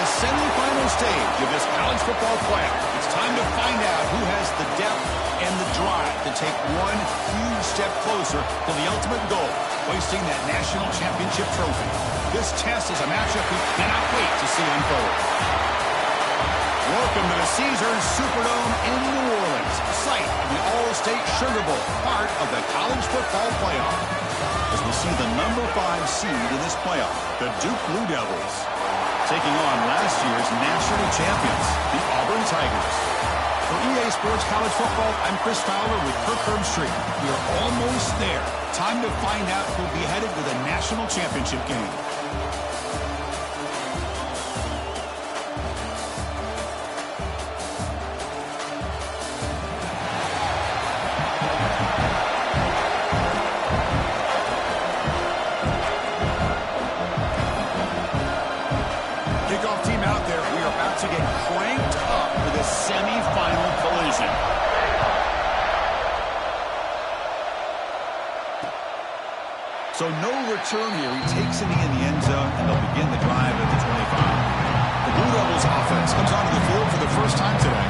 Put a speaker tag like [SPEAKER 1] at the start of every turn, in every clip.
[SPEAKER 1] the semifinal stage of this college football playoff. It's time to find out who has the depth and the drive to take one huge step closer to the ultimate goal, hoisting that national championship trophy. This test is a matchup we cannot wait to see unfold. Welcome to the Caesars Superdome in New Orleans, site of the All-State Sugar Bowl, part of the college football playoff. As we see the number 5 seed in this playoff, the Duke Blue Devils, taking on last year's national champions, the Auburn Tigers. For EA Sports College Football, I'm Chris Fowler with Kirk Herbstreit. We are almost there. Time to find out who'll be headed to the national championship game. To get cranked up for the semifinal collision. So no return here. He takes it in the end zone, and they'll begin the drive at the 25. The Blue Devils offense comes onto the field for the first time today.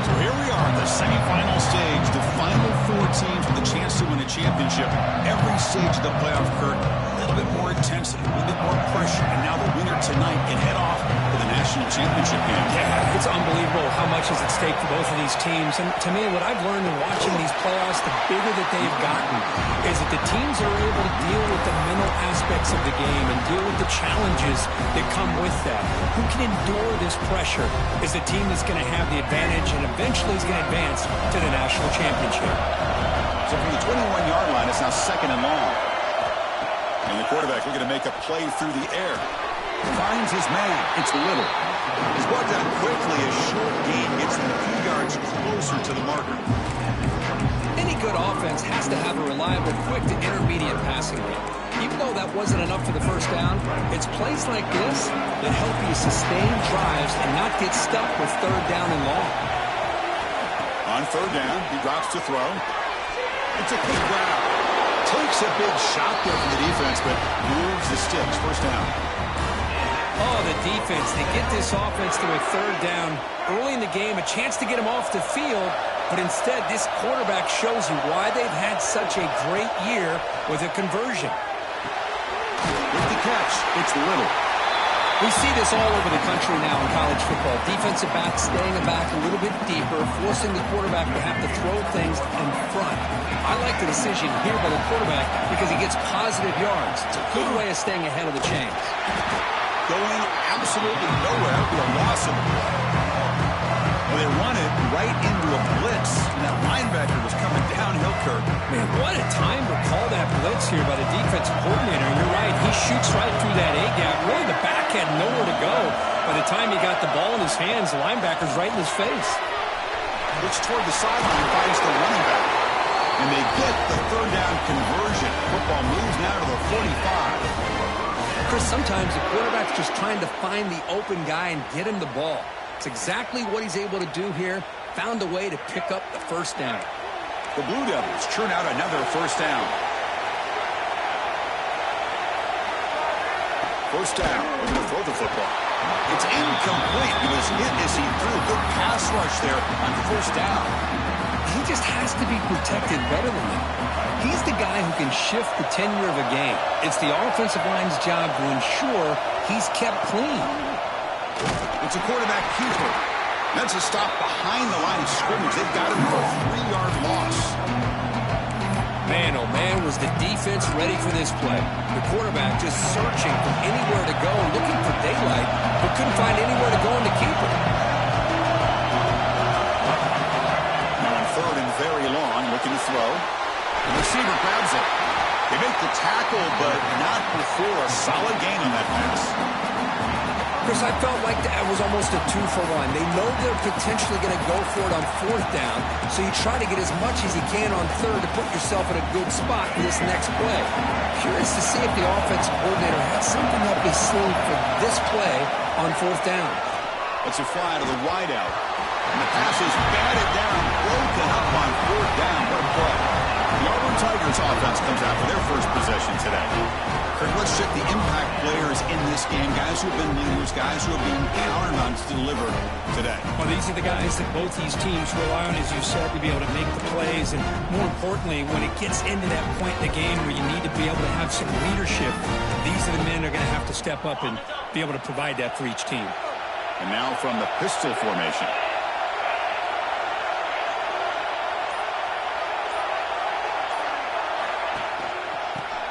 [SPEAKER 1] So here we are at the semifinal stage, the final 4 teams with a chance to win a championship. Every stage of the playoff, Kurt, a little bit more intensity, a little bit more pressure, and now the winner tonight can head off to the national championship game.
[SPEAKER 2] Yeah, it's unbelievable how much is at stake for both of these teams. And to me, what I've learned in watching these playoffs, the bigger that they've gotten, is that the teams are able to deal with the mental aspects of the game and deal with the challenges that come with that. Who can endure this pressure is the team that's going to have the advantage and eventually is going to advance to the national championship.
[SPEAKER 1] So from the 21-yard line, it's now 2nd and long. And the quarterback looking to make a play through the air. Finds his man. It's Little. He's brought down quickly. A short gain gets them a few yards closer to the marker.
[SPEAKER 2] Any good offense has to have a reliable, quick to intermediate passing game. Even though that wasn't enough for the first down, it's plays like this that help you sustain drives and not get stuck with 3rd down and long.
[SPEAKER 1] On 3rd down, he drops to throw. It's a quick grab. Takes a big shot there from the defense, but moves the sticks. First down.
[SPEAKER 2] Oh, the defense. They get this offense to a 3rd down early in the game, a chance to get them off the field, but instead this quarterback shows you why they've had such a great year with a conversion.
[SPEAKER 1] With the catch, it's Little.
[SPEAKER 2] We see this all over the country now in college football. Defensive backs staying back a little bit deeper, forcing the quarterback to have to throw things in front. I like the decision here by the quarterback because he gets positive yards. It's a good way of staying ahead of the chains.
[SPEAKER 1] Going absolutely nowhere with a loss of the play. Well, they run it right into a blitz, and that linebacker was coming downhill, Kirk.
[SPEAKER 2] Man, what a time to call that blitz here by the defensive coordinator. You're right, he shoots right through that A-gap. Really, the back had nowhere to go. By the time he got the ball in his hands, the linebacker's right in his face.
[SPEAKER 1] Looks toward the sideline, finds the running back. And they get the 3rd down conversion. Football moves now to the 45.
[SPEAKER 2] Chris, sometimes the quarterback's just trying to find the open guy and get him the ball. It's exactly what he's able to do here. Found a way to pick up the 1st down.
[SPEAKER 1] The Blue Devils churn out another 1st down. 1st down. We're going to throw the football. It's incomplete. He was hit as he threw. Good pass rush there on 1st down.
[SPEAKER 2] He just has to be protected better than that. He's the guy who can shift the tenure of a game. It's the offensive line's job to ensure he's kept clean.
[SPEAKER 1] It's a quarterback keeper. That's a stop behind the line of scrimmage. They've got him for a 3-yard loss.
[SPEAKER 2] Man, oh man, was the defense ready for this play. The quarterback just searching for anywhere to go, looking for daylight, but couldn't find anywhere to go in the keeper.
[SPEAKER 1] Now on 3rd and very long, looking to throw. The receiver grabs it. They make the tackle, but not before a solid gain on that pass.
[SPEAKER 2] Chris, I felt like that was almost a 2-for-1. They know they're potentially going to go for it on 4th down, so you try to get as much as you can on 3rd to put yourself in a good spot for this next play. Curious to see if the offensive coordinator has something up his sleeve for this play on 4th down.
[SPEAKER 1] It's a fly to the wideout. And the pass is batted down, broken up on 4th down. What a play. The Auburn Tigers offense comes out for their first possession today. Kurt, let's Chip, the impact players in this game, guys who have been leaders, guys who have been counted on to deliver today.
[SPEAKER 2] Well, these are the guys that both these teams rely on, as you said, to be able to make the plays. And more importantly, when it gets into that point in the game where you need to be able to have some leadership, these are the men that are going to have to step up and be able to provide that for each team.
[SPEAKER 1] And now from the pistol formation.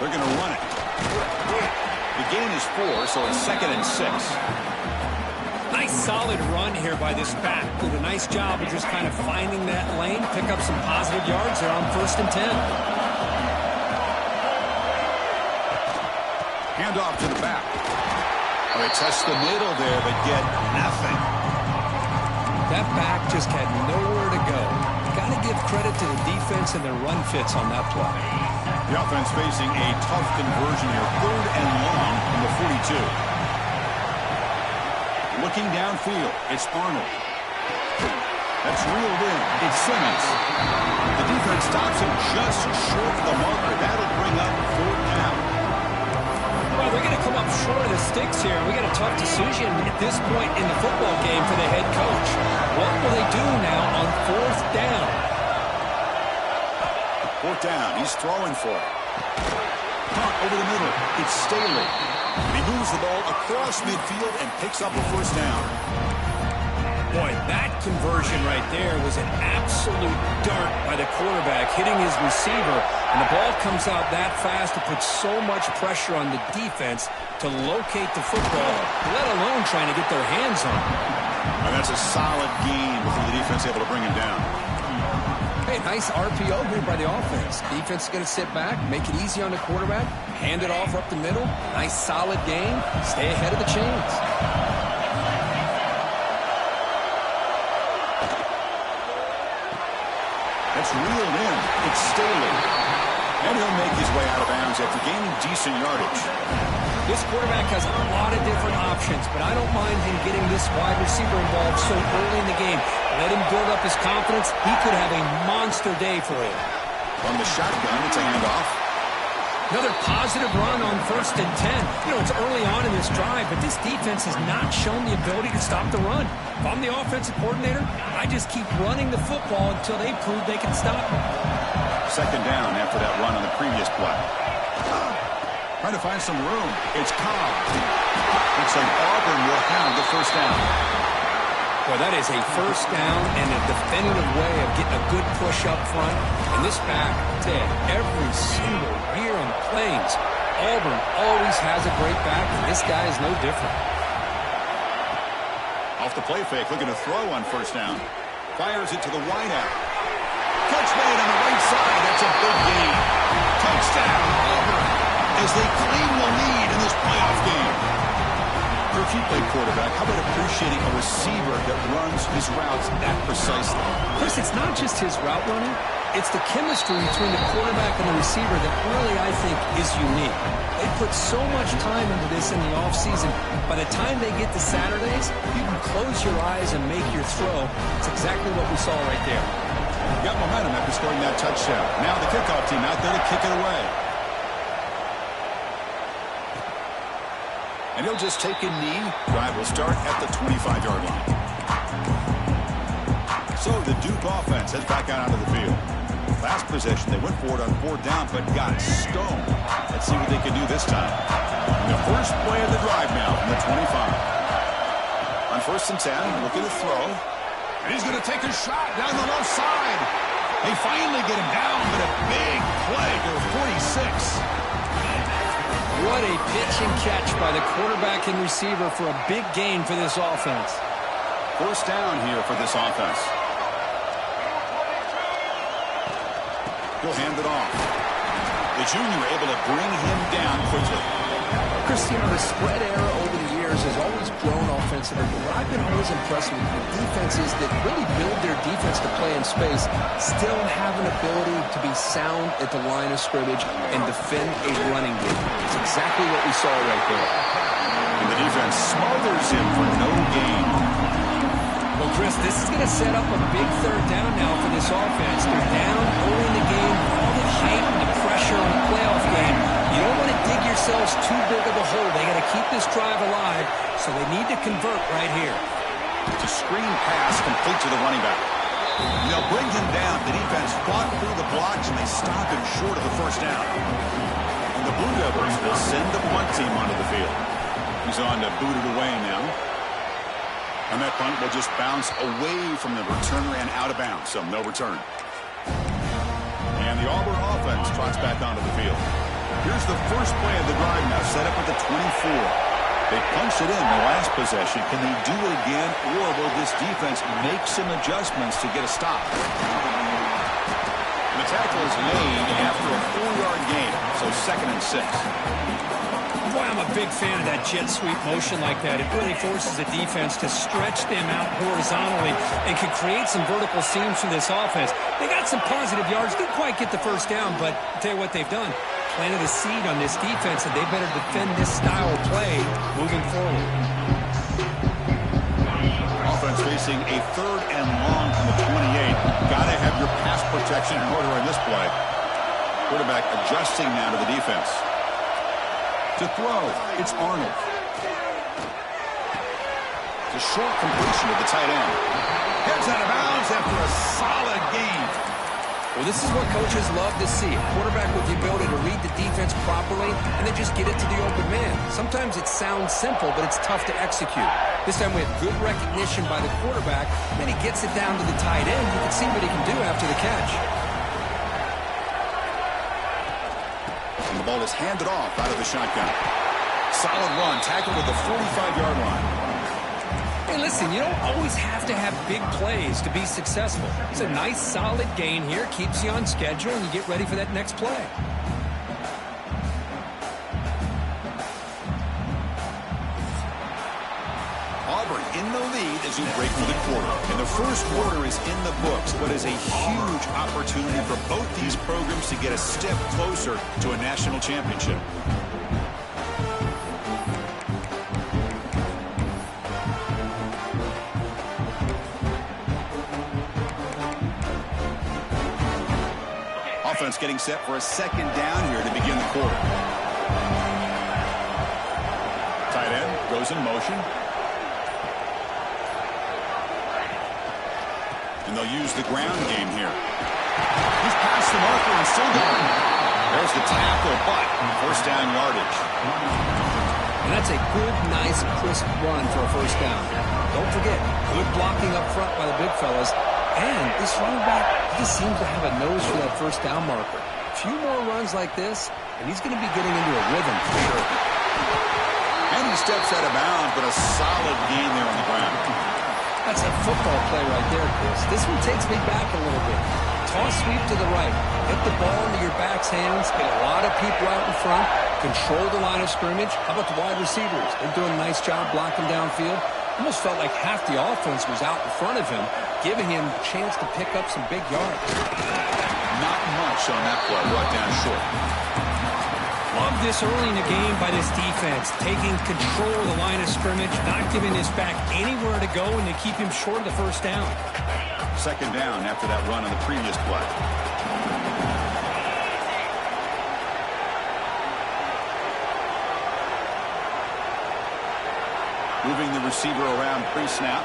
[SPEAKER 1] They're going to run it. The gain is 4, so it's 2nd and 6.
[SPEAKER 2] Nice solid run here by this back. Did a nice job of just kind of finding that lane, pick up some positive yards there on 1st and 10.
[SPEAKER 1] Hand off to the back. They test the middle there, but get nothing.
[SPEAKER 2] That back just had nowhere to go. Got to give credit to the defense and their run fits on that play.
[SPEAKER 1] The offense facing a tough conversion here. 3rd and long from the 42. Looking downfield, it's Arnold. That's reeled in. It's Simmons. The defense stops him just short of the marker. That'll bring up 4th down.
[SPEAKER 2] Well, they're going to come up short of the sticks here. We got a tough decision at this point in the football game for the head coach. What will they do now on 4th down?
[SPEAKER 1] 4th down. He's throwing for it. Punt over the middle. It's Staley. He moves the ball across midfield and picks up a 1st down.
[SPEAKER 2] Boy, that conversion right there was an absolute dart by the quarterback, hitting his receiver, and the ball comes out that fast to put so much pressure on the defense to locate the football, let alone trying to get their hands on it.
[SPEAKER 1] And that's a solid gain before the defense able to bring him down.
[SPEAKER 2] Hey, nice RPO here by the offense. Defense is going to sit back, make it easy on the quarterback, hand it off up the middle. Nice solid game. Stay ahead of the chains.
[SPEAKER 1] That's reeled in. It's Staley. And he'll make his way out of bounds after gaining decent yardage.
[SPEAKER 2] This quarterback has a lot of different options, but I don't mind him getting this wide receiver involved so early in the game. Let him build up his confidence. He could have a monster day for him.
[SPEAKER 1] On the shotgun, it's a handoff.
[SPEAKER 2] Another positive run on 1st and 10. You know, it's early on in this drive, but this defense has not shown the ability to stop the run. If I'm the offensive coordinator, I just keep running the football until they prove they can stop it.
[SPEAKER 1] 2nd down after that run on the previous play. Trying to find some room. It's Cobb. Looks like Auburn will have the 1st down.
[SPEAKER 2] Boy, that is a 1st down and a definitive way of getting a good push up front. And this back, Ted, every single year on the plains, Auburn always has a great back, and this guy is no different.
[SPEAKER 1] Off the play fake, looking to throw on 1st down. Fires it to the wideout. Catch made on the right side. That's a big gain. Touchdown, Auburn, as they claim the lead in this playoff game. If you play quarterback, how about appreciating a receiver that runs his routes that precisely?
[SPEAKER 2] Chris, it's not just his route running. It's the chemistry between the quarterback and the receiver that really, I think, is unique. They put so much time into this in the offseason. By the time they get to Saturdays, you can close your eyes and make your throw. It's exactly what we saw right there.
[SPEAKER 1] Got momentum after scoring that touchdown. Now the kickoff team out there to kick it away. And he'll just take a knee. Drive will start at the 25-yard line. So the Duke offense heads back out onto the field. Last possession, they went for it on 4th down, but got stoned. Let's see what they can do this time. The first play of the drive now from the 25. On 1st and 10, looking to throw. And he's going to take a shot down the left side. They finally get him down, but a big play to 46.
[SPEAKER 2] What a pitch and catch by the quarterback and receiver for a big gain for this offense.
[SPEAKER 1] 1st down here for this offense. He'll hand it off. The junior able to bring him down quickly.
[SPEAKER 2] Christian, the spread era over the years has always grown offensively, but what I've been always impressed with the defenses that really build their defense to play in space still have an ability to be sound at the line of scrimmage and defend a running game. It's exactly what we saw right there.
[SPEAKER 1] And the defense smothers him for no gain.
[SPEAKER 2] Well, Chris, this is going to set up a big 3rd down now for this offense. They're down early in the game, all the hype and the pressure on the playoff game. You don't want to dig yourself themselves too big of a hole. They got to keep this drive alive, so they need to convert right here.
[SPEAKER 1] It's a screen pass complete to the running back. They'll bring him down. The defense fought through the blocks, and they stop him short of the first down. And the Blue Devils will send the punt team onto the field. He's on to boot it away now. And that punt will just bounce away from the returner and out of bounds, so no return. And the Auburn offense trots back onto the field. Here's the first play of the drive now, set up at the 24. They punched it in the last possession. Can they do it again, or will this defense make some adjustments to get a stop? The tackle is made after a 4-yard gain, so 2nd and 6.
[SPEAKER 2] Boy, I'm a big fan of that jet sweep motion like that. It really forces the defense to stretch them out horizontally and can create some vertical seams for this offense. They got some positive yards. Didn't quite get the first down, but I'll tell you what they've done. Planted a seed on this defense, and they better defend this style of play moving forward.
[SPEAKER 1] Offense facing a 3rd and long from the 28. Got to have your pass protection in order in this play. Quarterback adjusting now to the defense. To throw, it's Arnold. It's a short completion to the tight end. Heads out of bounds after a solid gain.
[SPEAKER 2] Well, this is what coaches love to see. A quarterback with the ability to read the defense properly and then just get it to the open man. Sometimes it sounds simple, but it's tough to execute. This time we have good recognition by the quarterback. Then he gets it down to the tight end. You can see what he can do after the catch.
[SPEAKER 1] And the ball is handed off out of the shotgun. Solid run, tackled at the 45-yard line.
[SPEAKER 2] Hey, listen, you don't always have to have big plays to be successful. It's a nice, solid gain here. Keeps you on schedule, and you get ready for that next play.
[SPEAKER 1] Auburn in the lead as you break through the quarter. And the first quarter is in the books, but is a huge opportunity for both these programs to get a step closer to a national championship. Offense getting set for a 2nd down here to begin the quarter. Tight end goes in motion. And they'll use the ground game here. He's past the marker and still going. There's the tackle, but first down yardage.
[SPEAKER 2] And that's a good, nice, crisp run for a first down. Don't forget, good blocking up front by the big fellas. And this running back, he seems to have a nose for that first down marker. A few more runs like this, and he's going to be getting into a rhythm for sure.
[SPEAKER 1] And he steps out of bounds, but a solid gain there on the ground.
[SPEAKER 2] That's a football play right there, Chris. This one takes me back a little bit. Toss sweep to the right. Get the ball into your back's hands. Get a lot of people out in front. Control the line of scrimmage. How about the wide receivers? They're doing a nice job blocking downfield. Almost felt like half the offense was out in front of him, giving him a chance to pick up some big yards.
[SPEAKER 1] Not much on that play. Brought down short.
[SPEAKER 2] Love this early in the game by this defense, taking control of the line of scrimmage, not giving this back anywhere to go, and they keep him short of the first down.
[SPEAKER 1] 2nd down after that run on the previous play. Moving the receiver around pre-snap.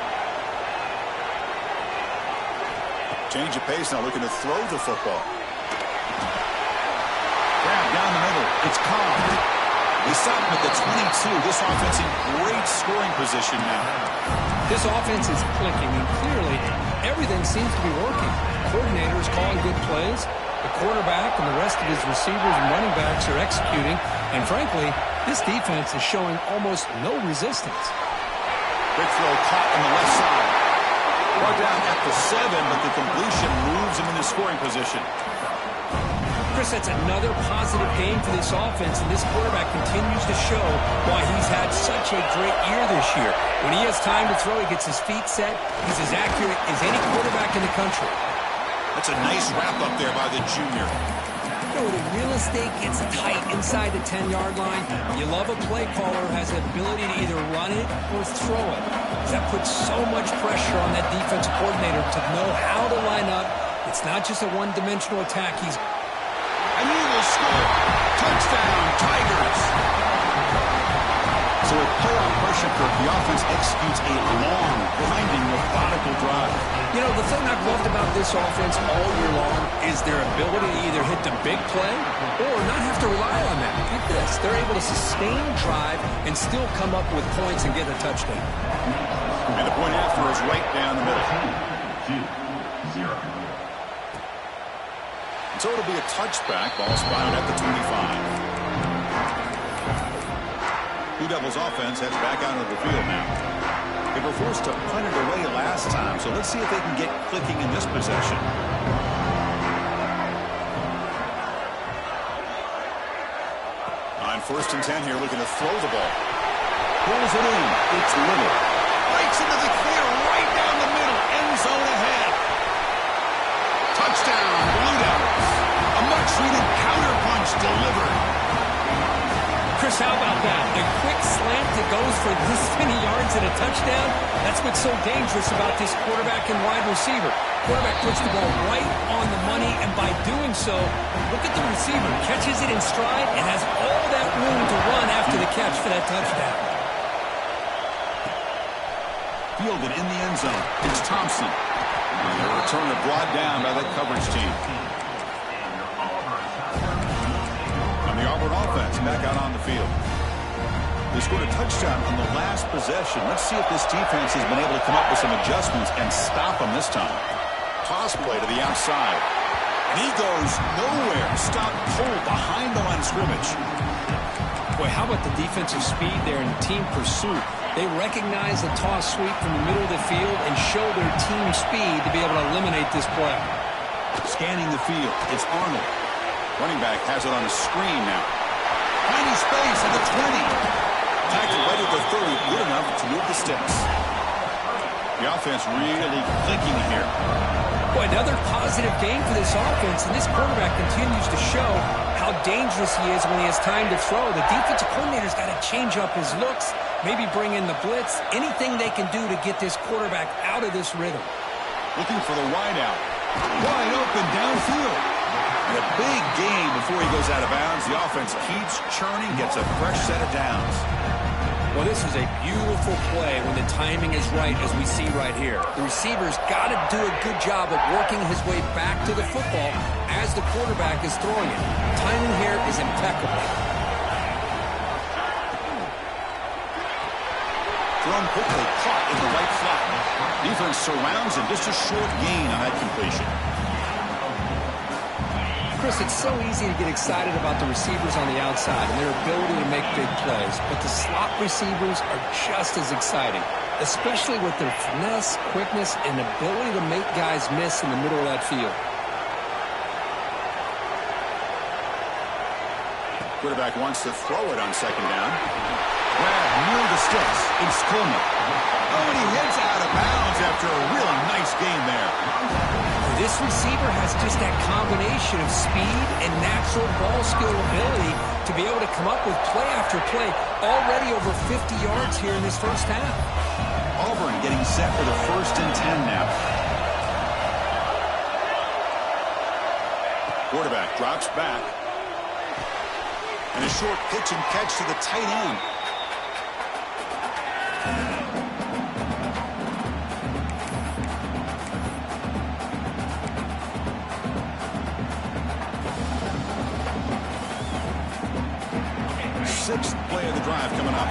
[SPEAKER 1] Change of pace now, looking to throw the football. Grab down the middle. It's Cobb. They stop him at the 22. This offense in great scoring position now.
[SPEAKER 2] This offense is clicking, and clearly everything seems to be working. Coordinators calling good plays. The quarterback and the rest of his receivers and running backs are executing. And frankly, this defense is showing almost no resistance.
[SPEAKER 1] Big throw caught on the left side. Brought down at the 7, but the completion moves him into scoring position.
[SPEAKER 2] Chris, that's another positive game for this offense, and this quarterback continues to show why he's had such a great year this year. When he has time to throw, he gets his feet set. He's as accurate as any quarterback in the country.
[SPEAKER 1] That's a nice wrap up there by the junior.
[SPEAKER 2] You know, when real estate gets tight inside the 10-yard line, you love a play caller who has the ability to either run it or throw it. That puts so much pressure on that defensive coordinator to know how to line up. It's not just a one-dimensional attack. And he will score. Touchdown, Tigers.
[SPEAKER 1] possession, Kirk, the offense executes a long, grinding, methodical drive.
[SPEAKER 2] You know, the thing I've loved about this offense all year long is their ability to either hit the big play or not have to rely on that. Look at this. They're able to sustain a drive and still come up with points and get a touchdown.
[SPEAKER 1] And the point after is right down the middle. 2-0. So it'll be a touchback. Ball spotted at the 25. Blue Devils offense heads back out of the field now. They were forced to punt it away last time, so let's see if they can get clicking in this possession. On 1st and 10 here, looking to throw the ball. Pulls it in. It's Little. Breaks into the clear right down the middle. End zone ahead. Touchdown, Blue Devils. A much-needed counter punch delivered.
[SPEAKER 2] Chris, how about that? A quick slant that goes for this many yards and a touchdown. That's what's so dangerous about this quarterback and wide receiver. Quarterback puts the ball right on the money, and by doing so, look at the receiver. Catches it in stride and has all that room to run after the catch for that touchdown.
[SPEAKER 1] Fielded in the end zone. It's Thompson. And the return is brought down by that coverage team. And the Auburn offense back out on the field. They scored a touchdown on the last possession. Let's see if this defense has been able to come up with some adjustments and stop them this time. Toss play to the outside. And he goes nowhere. Stopped cold behind the line of scrimmage.
[SPEAKER 2] Boy, how about the defensive speed there in team pursuit? They recognize the toss sweep from the middle of the field and show their team speed to be able to eliminate this play.
[SPEAKER 1] Scanning the field, it's Arnold. Running back has it on a screen now. Tiny space at the 20. Tackled right at the 30, good enough to move the sticks. The offense really clicking here.
[SPEAKER 2] Boy, another positive game for this offense, and this quarterback continues to show how dangerous he is when he has time to throw. The defensive coordinator's got to change up his looks, maybe bring in the blitz, anything they can do to get this quarterback out of this rhythm.
[SPEAKER 1] Looking for the wideout. Wide open downfield. And a big gain before he goes out of bounds. The offense keeps churning, gets a fresh set of downs.
[SPEAKER 2] Well, this is a beautiful play when the timing is right, as we see right here. The receiver's got to do a good job of working his way back to the football as the quarterback is throwing it. Timing here is impeccable.
[SPEAKER 1] Thrown quickly, caught in the right flat. Defense surrounds him, just a short gain on that completion.
[SPEAKER 2] Chris, it's so easy to get excited about the receivers on the outside and their ability to make big plays, but the slot receivers are just as exciting, especially with their finesse, quickness, and ability to make guys miss in the middle of that field.
[SPEAKER 1] Quarterback wants to throw it on 2nd down. Grab near the sticks. It's Coleman. Oh, and he heads out of bounds after a really nice gain there.
[SPEAKER 2] This receiver has just that combination of speed and natural ball skill ability to be able to come up with play after play, already over 50 yards here in this first half.
[SPEAKER 1] Auburn getting set for the 1st and 10 now. Quarterback drops back. And a short pitch and catch to the tight end. Sixth play of the drive coming up.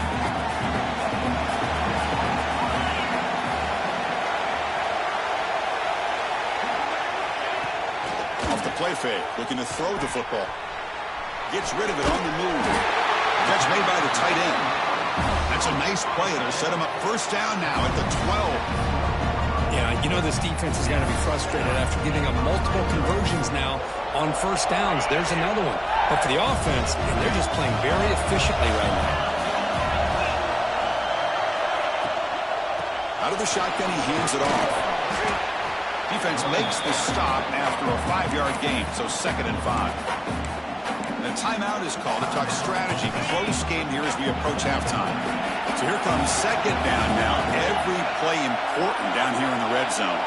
[SPEAKER 1] Off the play fake, looking to throw the football. Gets rid of it on the move. Catch made by the tight end. That's a nice play. It'll set him up 1st down now at the 12.
[SPEAKER 2] Yeah, you know this defense is going to be frustrated after giving up multiple conversions now on 1st downs. There's another one. But for the offense, and they're just playing very efficiently right now.
[SPEAKER 1] Out of the shotgun, he hands it off. Defense makes the stop after a 5-yard gain, so 2nd and 5. And a timeout is called to talk strategy. Close game here as we approach halftime. So here comes 2nd down now. Every play important down here in the red zone.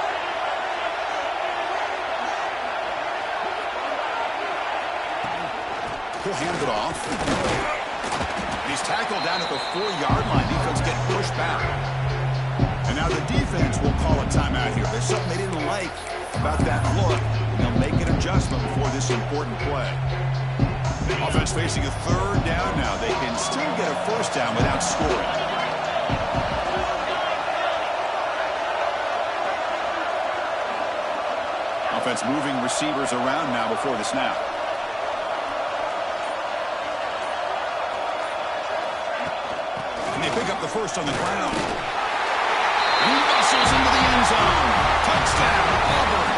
[SPEAKER 1] He'll hand it off. He's tackled down at the 4-yard line. Defense get pushed
[SPEAKER 2] back.
[SPEAKER 1] And now the defense will call a timeout here. There's something they didn't like about that look. They'll make an adjustment before this important play. Offense facing a third down now. They can still get a first down without scoring. Offense moving receivers around now before the snap. And they pick up the first on the ground. He muscles into the end zone. Touchdown, Auburn.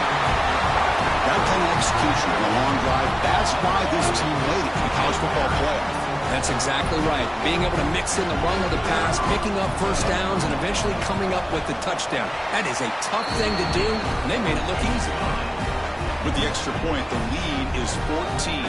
[SPEAKER 1] That kind of execution on a long drive, that's why this team made it in the college football playoff.
[SPEAKER 2] That's exactly right. Being able to mix in the run with the pass, picking up first downs, and eventually coming up with the touchdown. That is a tough thing to do, and they made it look easy.
[SPEAKER 1] With the extra point, the lead is 14.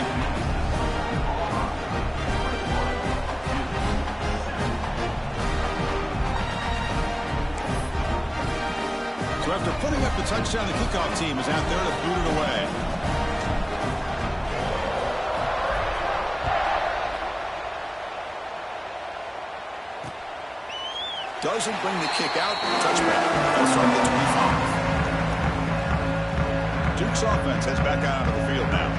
[SPEAKER 1] So after putting up the touchdown, the kickoff team is out there to boot it away. Doesn't bring the kick out. Touchback. They'll start at the 25. Duke's offense heads back out onto the field now.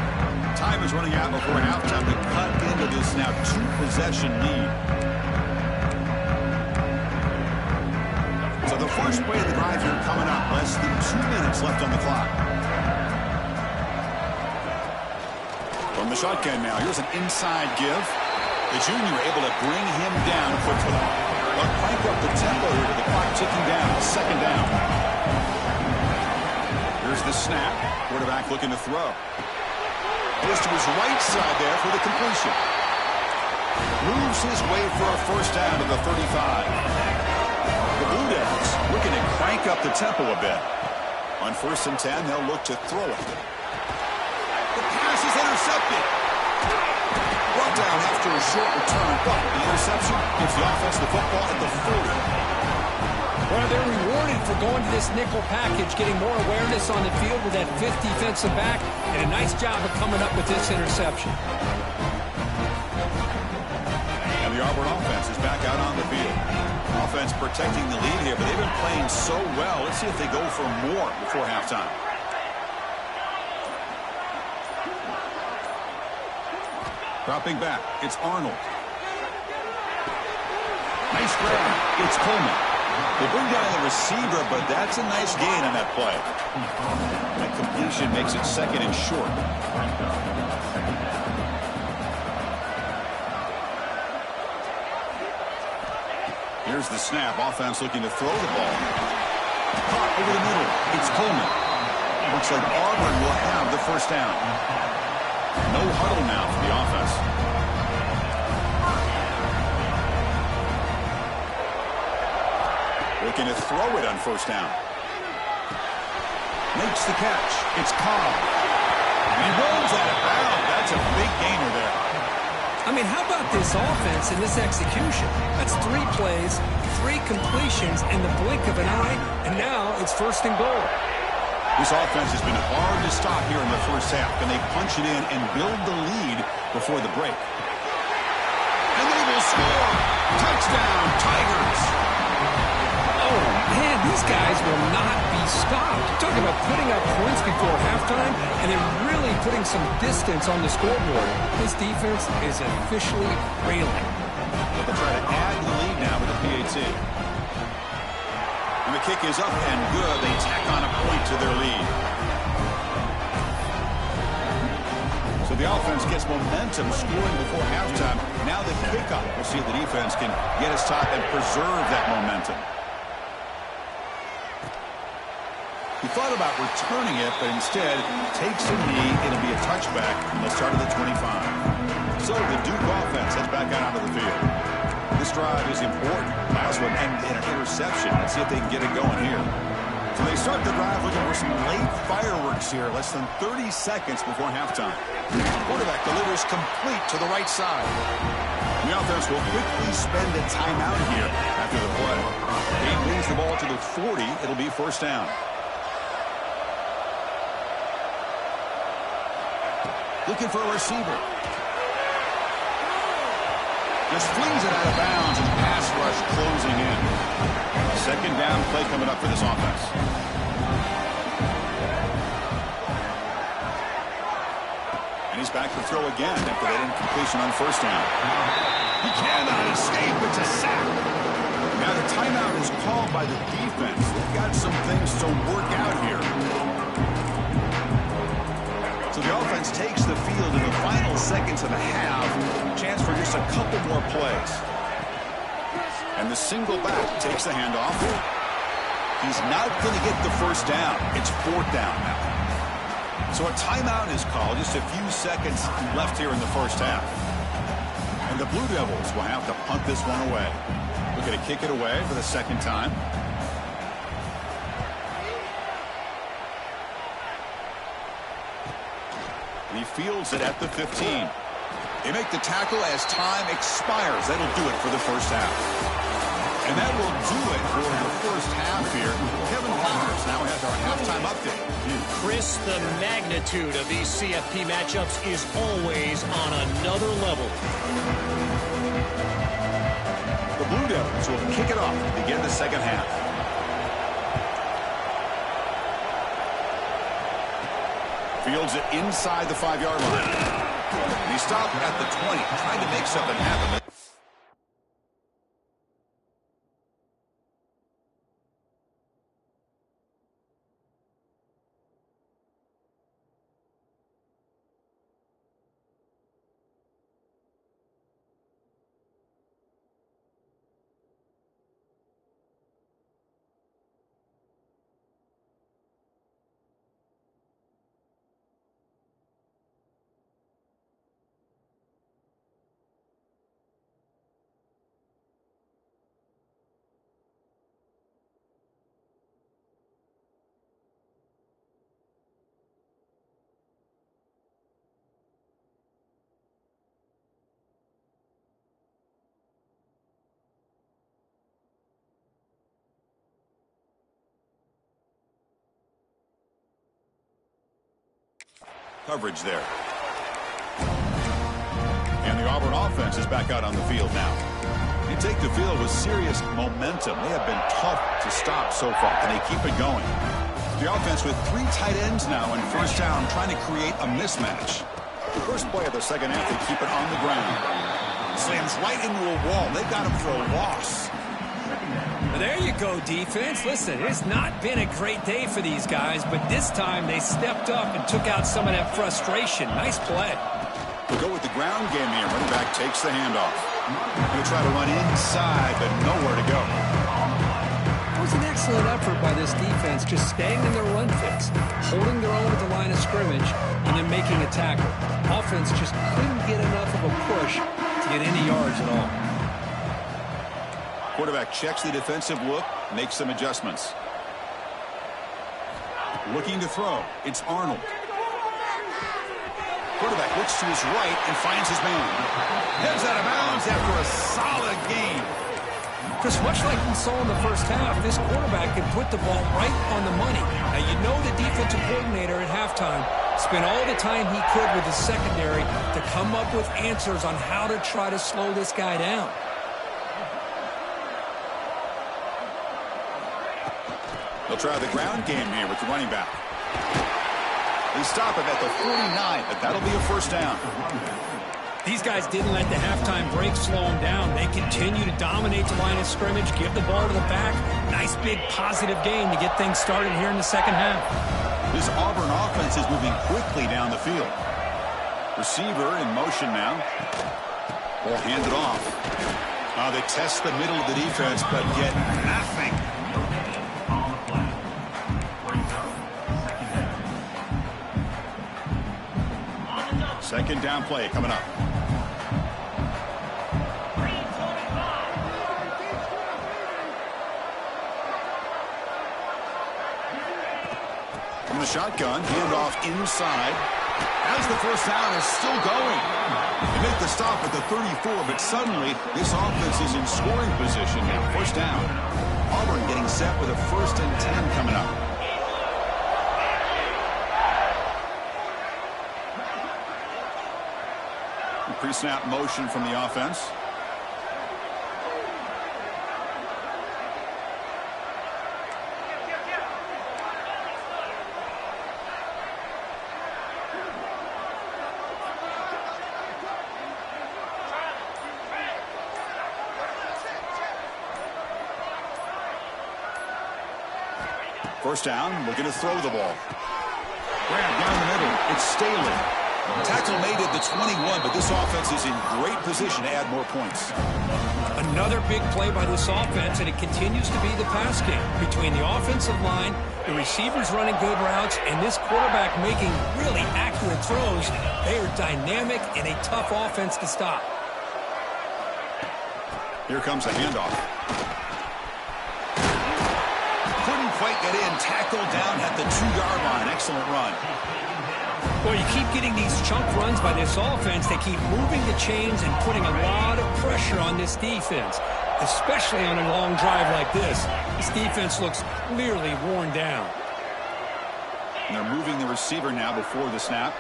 [SPEAKER 1] Time is running out before halftime to cut into this now two-possession lead. So the first play of the drive here coming up. Less than 2 minutes left on the clock. From the shotgun now, here's an inside give. The junior able to bring him down quickly. But crank up the tempo here with the clock ticking down. Second down. Here's the snap. Quarterback looking to throw. Goes to his right side there for the completion. Moves his way for a first down to the 35. The Blue Devils looking to crank up the tempo a bit. On 1st and 10, they'll look to throw it. The pass is intercepted. Brought down after a short return, but the interception gives the offense the football at the 40.
[SPEAKER 2] Well, they're rewarded for going to this nickel package, getting more awareness on the field with that 5th defensive back, and a nice job of coming up with this interception.
[SPEAKER 1] And the Auburn offense is back out on the field. Offense protecting the lead here, but they've been playing so well. Let's see if they go for more before halftime. Dropping back, it's Arnold. Nice grab, it's Coleman. They bring down the receiver, but that's a nice gain on that play. That completion makes it second and short. Here's the snap. Offense looking to throw the ball. Caught over the middle. It's Coleman. Looks like Auburn will have the first down. No huddle now for the offense. Looking to throw it on first down. Makes the catch. It's Cobb. And he rolls out of bounds. That's a big gainer there.
[SPEAKER 2] I mean, how about this offense and this execution? That's 3 plays, 3 completions in the blink of an eye, and now it's 1st and goal.
[SPEAKER 1] This offense has been hard to stop here in the first half. Can they punch it in and build the lead before the break? And they will score. Touchdown, Tigers.
[SPEAKER 2] Oh, man, these guys will not be stopped. Talking about putting up points before halftime, and then really putting some distance on the scoreboard. This defense is officially railing.
[SPEAKER 1] But they'll try to add to the lead now with the PAT. And the kick is up and good. They tack on a point to their lead. So the offense gets momentum scoring before halftime. Now the kickoff. We'll see if the defense can get us top and preserve that momentum. He thought about returning it, but instead takes a knee. It'll be a touchback, and they'll start at the 25. So the Duke offense heads back out onto the field. This drive is important. Last one ended in an interception. Let's see if they can get it going here. So they start the drive looking for some late fireworks here. Less than 30 seconds before halftime. Quarterback delivers complete to the right side. The offense will quickly spend a timeout here after the play. He brings the ball to the 40. It'll be first down. Looking for a receiver. Just flings it out of bounds and pass rush closing in. Second down play coming up for this offense. And he's back to throw again after that incompletion on first down. He cannot escape. It's a sack. Now the timeout is called by the defense. They've got some things to work out here. So the offense takes the field in the final seconds of the half. Chance for just a couple more plays. And the single back takes the handoff. He's not going to get the first down. It's fourth down now. So a timeout is called. Just a few seconds left here in the first half. And the Blue Devils will have to punt this one away. We're going to kick it away for the second time. He fields it at the 15. They make the tackle as time expires. That'll do it for the first half. And that will do it for the first half here. Kevin Powers now has our halftime update.
[SPEAKER 3] Chris, the magnitude of these CFP matchups is always on another level.
[SPEAKER 1] The Blue Devils will kick it off to begin the second half. Fields it inside the 5-yard line. And he stopped at the 20, trying to make something happen. Coverage there. And the Auburn offense is back out on the field now. They take the field with serious momentum. They have been tough to stop so far. Can they keep it going? The offense with 3 tight ends now in first down, trying to create a mismatch. The first play of the second half, they keep it on the ground. Slams right into a wall. They've got him for a loss.
[SPEAKER 2] There you go, defense. Listen, it's not been a great day for these guys, but this time they stepped up and took out some of that frustration. Nice play.
[SPEAKER 1] We'll go with the ground game here. Running back takes the handoff. Going to try to run inside, but nowhere to go.
[SPEAKER 2] It was an excellent effort by this defense, just staying in their run fix, holding their own at the line of scrimmage, and then making a tackle. Offense just couldn't get enough of a push to get any yards at all.
[SPEAKER 1] Quarterback checks the defensive look, makes some adjustments. Looking to throw. It's Arnold. Quarterback looks to his right and finds his man. Heads out of bounds after a solid game.
[SPEAKER 2] Chris, much like we saw in the first half, this quarterback can put the ball right on the money. Now, you know the defensive coordinator at halftime spent all the time he could with his secondary to come up with answers on how to try to slow this guy down.
[SPEAKER 1] They'll try the ground game here with the running back. They stop him at the 49, but that'll be a first down.
[SPEAKER 2] These guys didn't let the halftime break slow them down. They continue to dominate the line of scrimmage, give the ball to the back. Nice big positive gain to get things started here in the second half.
[SPEAKER 1] This Auburn offense is moving quickly down the field. Receiver in motion now. Ball handed off. They test the middle of the defense, but get nothing. Second down play coming up. From the shotgun, handoff inside. As the first down is still going. They make the stop at the 34, but suddenly this offense is in scoring position now. First down. Auburn getting set with a 1st and 10 coming up. Pre-snap motion from the offense. First down, looking to throw the ball. Grab down the middle. It's Staley. Tackle made at the 21, but this offense is in great position to add more points.
[SPEAKER 2] Another big play by this offense, and it continues to be the pass game. Between the offensive line, the receivers running good routes, and this quarterback making really accurate throws, they are dynamic and a tough offense to stop.
[SPEAKER 1] Here comes a handoff. Couldn't quite get in. Tackled down at the 2-yard line. Excellent run.
[SPEAKER 2] Well, you keep getting these chunk runs by this offense. They keep moving the chains and putting a lot of pressure on this defense, especially on a long drive like this. This defense looks clearly worn down.
[SPEAKER 1] And they're moving the receiver now before the snap.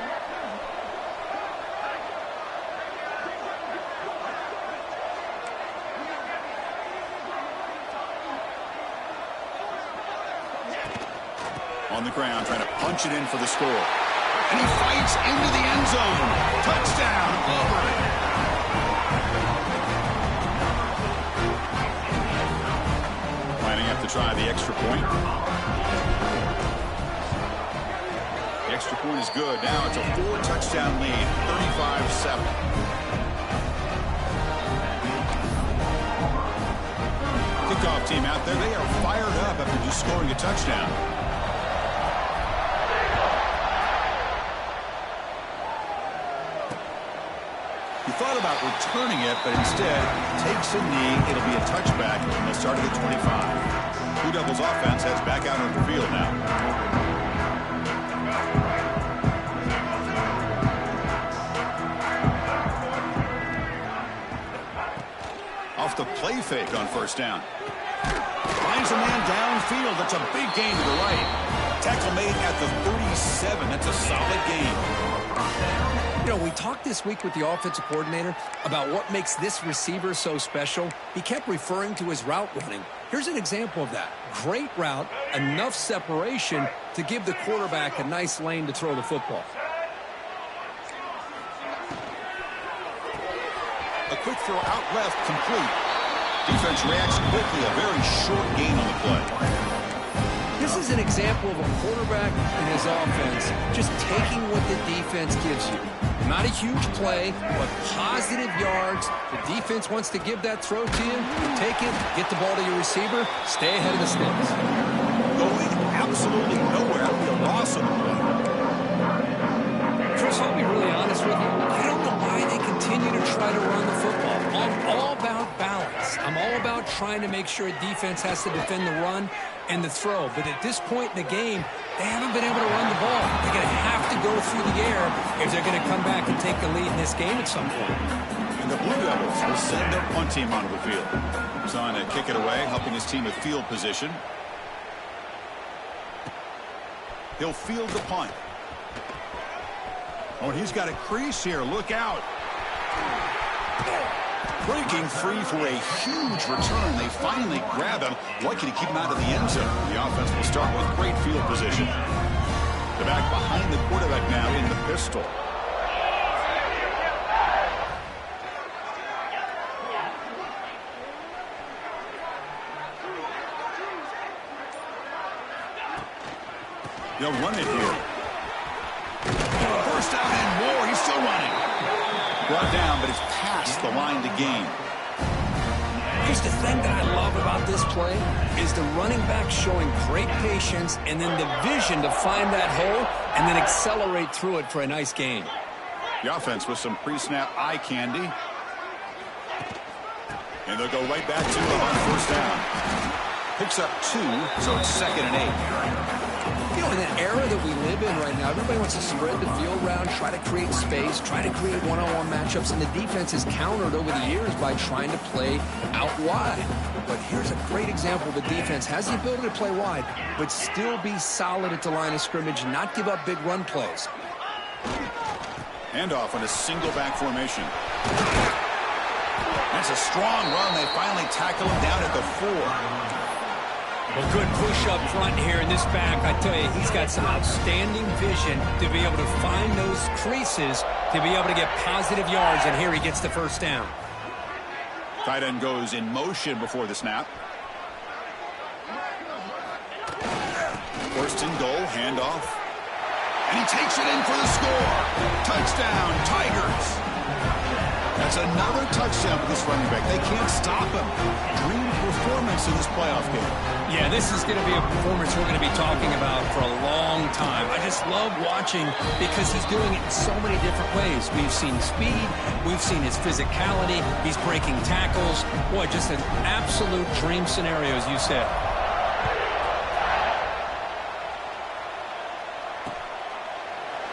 [SPEAKER 1] On the ground, trying to punch it in for the score. And he fights into the end zone. Touchdown, Auburn. Lining up to try the extra point. The extra point is good. Now it's a 4-touchdown lead, 35-7. Kickoff team out there, they are fired up after just scoring a touchdown. He thought about returning it, but instead takes a knee. It'll be a touchback from the start of the 25. Blue Devils offense heads back out on the field now. Off the play fake on first down. Finds a man downfield. That's a big gain to the right. Tackle made at the 37. That's a solid gain.
[SPEAKER 2] You know, we talked this week with the offensive coordinator about what makes this receiver so special. He kept referring to his route running. Here's an example of that. Great route, enough separation to give the quarterback a nice lane to throw the football.
[SPEAKER 1] A quick throw out left, complete. Defense reacts quickly, a very short gain on the play.
[SPEAKER 2] This is an example of a quarterback and his offense just taking what the defense gives you. Not a huge play, but positive yards. The defense wants to give that throw to you. You take it, get the ball to your receiver, stay ahead of the sticks.
[SPEAKER 1] Going absolutely nowhere. The loss of the play.
[SPEAKER 2] Chris, I'll be really honest with you. I don't know why they continue to try to run the football. I'm all about balance. I'm all about trying to make sure a defense has to defend the run and the throw. But at this point in the game, they haven't been able to run the ball. They're going to have to go through the air if they're going to come back and take the lead in this game at some point.
[SPEAKER 1] And the Blue Devils will send their punt team onto the field. Trying to kick it away, helping his team with field position. He'll field the punt. Oh, and he's got a crease here. Look out. Breaking free for a huge return. They finally grab him. Lucky to keep him out of the end zone. The offense will start with great field position. They're back behind the quarterback now in the pistol. They'll run it here. First down and more. He's still running. Brought down, but it's past the line to gain.
[SPEAKER 2] Here's the thing that I love about this play is the running back showing great patience and then the vision to find that hole and then accelerate through it for a nice gain.
[SPEAKER 1] The offense with some pre-snap eye candy. And they'll go right back to him on first down. Picks up 2, so it's 2nd and 8.
[SPEAKER 2] You know, in the era that we live in right now, everybody wants to spread the field around, try to create space, try to create one-on-one matchups, and the defense is countered over the years by trying to play out wide. But here's a great example. The defense has the ability to play wide, but still be solid at the line of scrimmage, not give up big run plays.
[SPEAKER 1] Handoff on a single back formation. That's a strong run. They finally tackle him down at the 4.
[SPEAKER 2] Well, good push up front here in this back. I tell you, he's got some outstanding vision to be able to find those creases, to be able to get positive yards, and here he gets the first down.
[SPEAKER 1] Tight end goes in motion before the snap. First and goal, handoff. And he takes it in for the score. Touchdown, Tigers. That's another touchdown for this running back. They can't stop him. Dream performance in this playoff game.
[SPEAKER 2] Yeah, this is going to be a performance we're going to be talking about for a long time. I just love watching because he's doing it in so many different ways. We've seen speed. We've seen his physicality. He's breaking tackles. Boy, just an absolute dream scenario, as you said.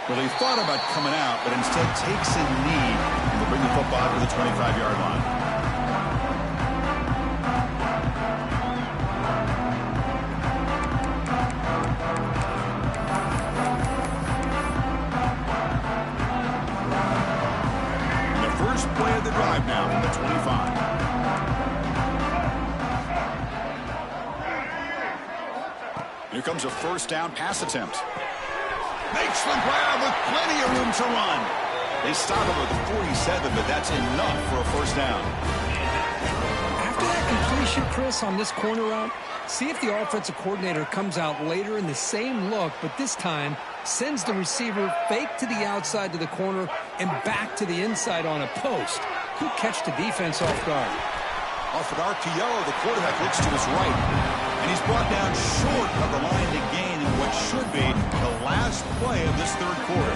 [SPEAKER 1] Well, he thought about coming out, but instead takes a knee and will bring the football to the 25-yard line. And the first play of the drive now from the 25. Here comes a first down pass attempt. Makes the grab with plenty of room to run. They stop him at the 47, but that's enough for a first down.
[SPEAKER 2] After that completion, Chris, on this corner route, see if the offensive coordinator comes out later in the same look, but this time sends the receiver fake to the outside to the corner and back to the inside on a post. Could catch the defense off guard.
[SPEAKER 1] Off an RPO, the quarterback looks to his right. And he's brought down short of the line to gain in what should be the last play of this third quarter.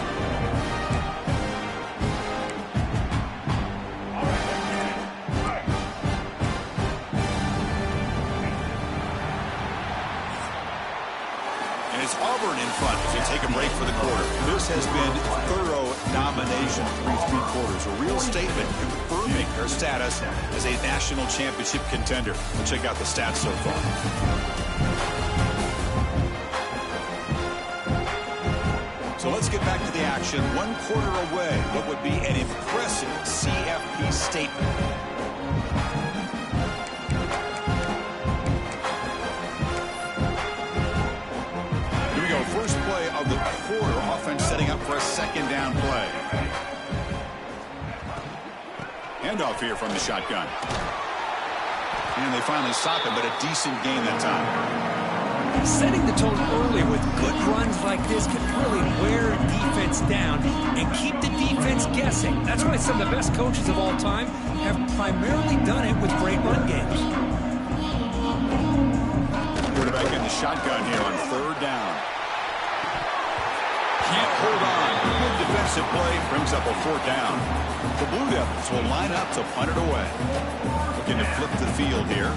[SPEAKER 1] And it's Auburn in front as they take a break for the quarter. This has been thorough domination through 3 quarters. A real statement confirming their status as a national championship contender. We'll check out the stats so far. So let's get back to the action. 1 quarter away. What would be an impressive CFP statement? Here we go. First play of the quarter. Offense setting up for a second down play. Handoff here from the shotgun. And they finally stop him, but a decent gain that time.
[SPEAKER 2] Setting the tone early with good runs like this can really wear defense down and keep the defense guessing. That's why some of the best coaches of all time have primarily done it with great run games.
[SPEAKER 1] Quarterback in the shotgun here on third down. Can't hold on. Good defensive play brings up a fourth down. The Blue Devils will line up to punt it away. Looking to flip the field here.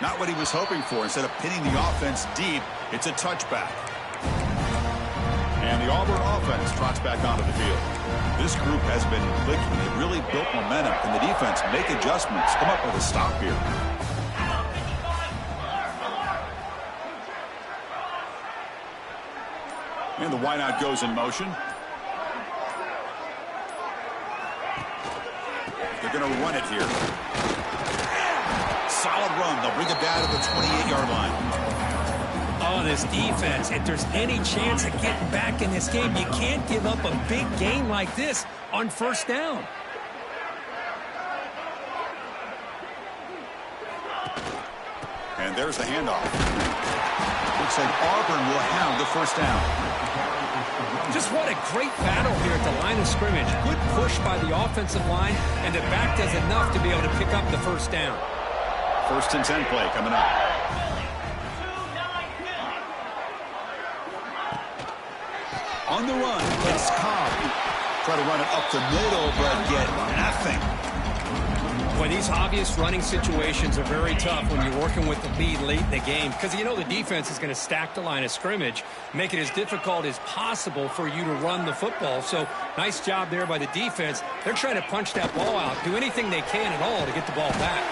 [SPEAKER 1] Not what he was hoping for. Instead of pinning the offense deep, it's a touchback. And the Auburn offense trots back onto the field. This group has been clicking. They've really built momentum. And the defense make adjustments. Come up with a stop here. And the wideout goes in motion. They're going to run it here. Solid run. They'll bring it down to the 28-yard line.
[SPEAKER 2] Oh, this defense, if there's any chance of getting back in this game, you can't give up a big gain like this on first down.
[SPEAKER 1] And there's the handoff. Looks like Auburn will have the first down.
[SPEAKER 2] Just what a great battle here at the line of scrimmage. Good push by the offensive line, and the back does enough to be able to pick up the first down.
[SPEAKER 1] First and 10 play coming up. On the run, it's Cobb. Try to run it up the middle, but get nothing.
[SPEAKER 2] Boy, these obvious running situations are very tough when you're working with the lead late in the game because you know the defense is going to stack the line of scrimmage, make it as difficult as possible for you to run the football. So nice job there by the defense. They're trying to punch that ball out, do anything they can at all to get the ball back.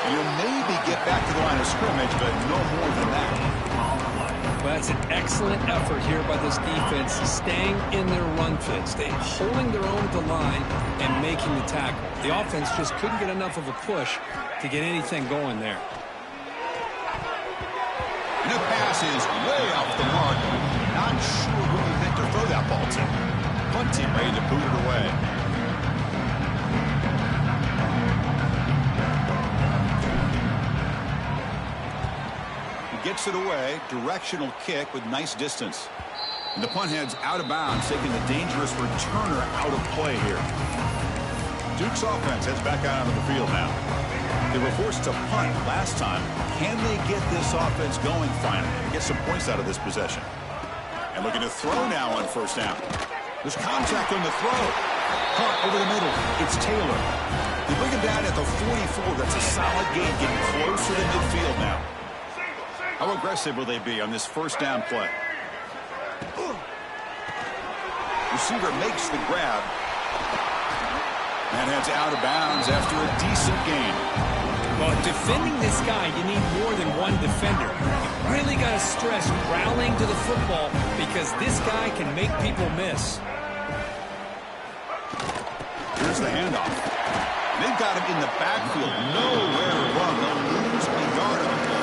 [SPEAKER 1] You'll maybe get back to the line of scrimmage, but no more than that.
[SPEAKER 2] Well, that's an excellent effort here by this defense, staying in their run fit, staying holding their own at the line and making the tackle. The offense just couldn't get enough of a push to get anything going there.
[SPEAKER 1] And the pass is way off the mark. Not sure who he meant to throw that ball to. Punt team ready to boot it away. kicks it away. Directional kick with nice distance. And the punt heads out of bounds, taking the dangerous returner out of play here. Duke's offense heads back out onto the field now. They were forced to punt last time. Can they get this offense going finally and get some points out of this possession? And looking to throw now on first down. There's contact on the throw. Caught over the middle. It's Taylor. They bring him down at the 44. That's a solid gain, getting closer to midfield now. How aggressive will they be on this first down play? Receiver makes the grab. And heads out of bounds after a decent gain.
[SPEAKER 2] Well, defending this guy, you need more than one defender. You really got to stress rallying to the football because this guy can make people miss.
[SPEAKER 1] Here's the handoff. They've got him in the backfield. Nowhere to run. They'll lose a yard on the play.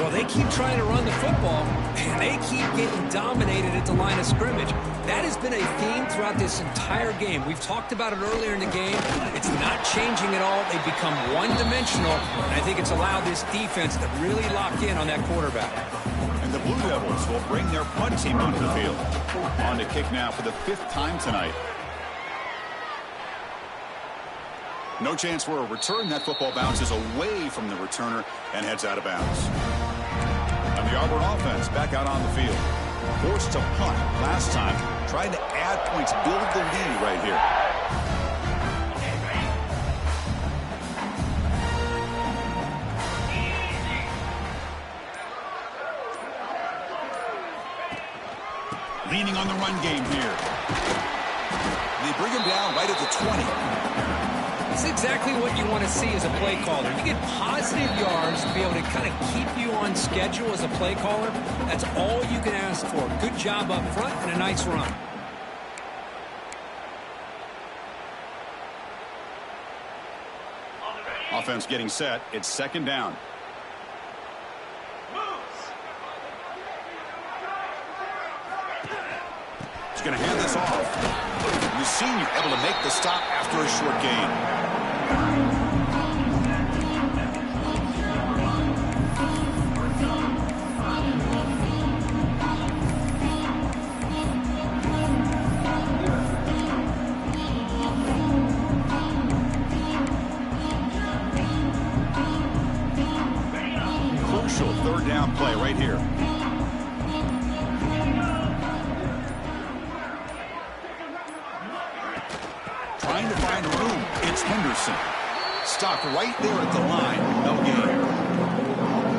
[SPEAKER 2] Well, they keep trying to run the football, and they keep getting dominated at the line of scrimmage. That has been a theme throughout this entire game. We've talked about it earlier in the game. It's not changing at all. They've become one-dimensional, and I think it's allowed this defense to really lock in on that quarterback.
[SPEAKER 1] And the Blue Devils will bring their punt team onto the field. On to kick now for the 5th time tonight. No chance for a return. That football bounces away from the returner and heads out of bounds. And the Auburn offense back out on the field. Forced to punt last time. Trying to add points, build the lead right here. Leaning on the run game here. They bring him down right at the 20.
[SPEAKER 2] It's exactly what you want to see as a play caller. You get positive yards to be able to kind of keep you on schedule as a play caller. That's all you can ask for. Good job up front and a nice run.
[SPEAKER 1] Offense getting set. It's 2nd down. He's going to hand this off. The senior able to make the stop after a short gain. Crucial 3rd down play right here. Trying to find room. It's Henderson. Stopped right there at the line. No gain.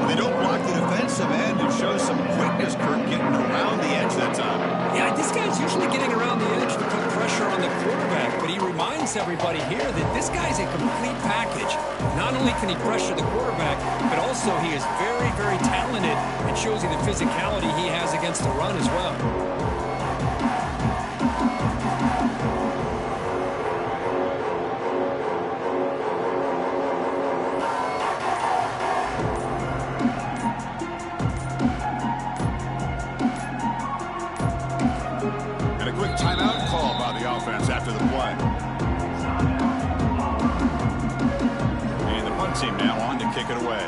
[SPEAKER 1] They don't block the defensive end. It shows some quickness, Kirk, getting around the edge that time.
[SPEAKER 2] Yeah, this guy's usually getting around the edge to put pressure on the quarterback, but he reminds everybody here that this guy's a complete package. Not only can he pressure the quarterback, but also he is very, very talented and shows you the physicality he has against the run as well.
[SPEAKER 1] After the play. And the punt team now on to kick it away.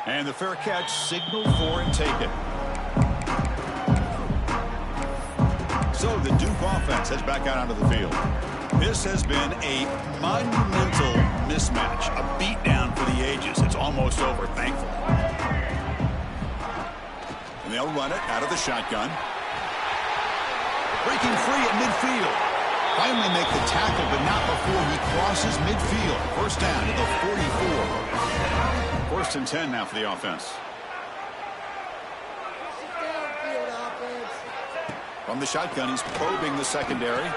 [SPEAKER 1] And the fair catch signaled for and taken. So the Duke offense heads back out onto the field. This has been a monumental mismatch, a beatdown for the ages. It's almost over, thankfully. And they'll run it out of the shotgun. Breaking free at midfield. Finally make the tackle, but not before he crosses midfield. First down at the 44. 1st and 10 now for the offense. From the shotgun, he's probing the secondary.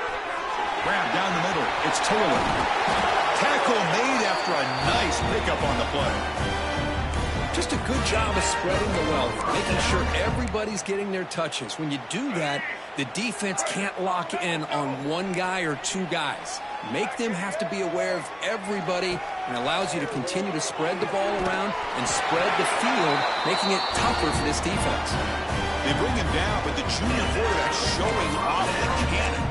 [SPEAKER 1] Grab down the middle. It's Taylor. Tackle made after a nice pickup on the play.
[SPEAKER 2] Just a good job of spreading the wealth, making sure everybody's getting their touches. When you do that, the defense can't lock in on one guy or two guys. Make them have to be aware of everybody, and allows you to continue to spread the ball around and spread the field, making it tougher for this defense.
[SPEAKER 1] They bring him down, but the junior quarterback showing off the cannon.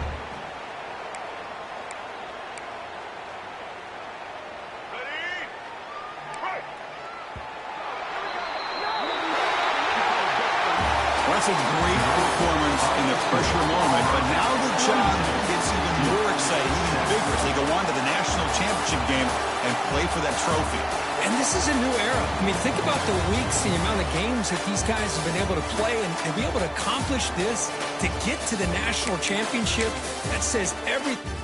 [SPEAKER 1] That's a great performance in the pressure moment, but now the job gets even more exciting, even bigger as they go on to the national championship game and play for that trophy.
[SPEAKER 2] And this is a new era. I mean, think about the weeks, the amount of games that these guys have been able to play and be able to accomplish this, to get to the national championship. That says everything.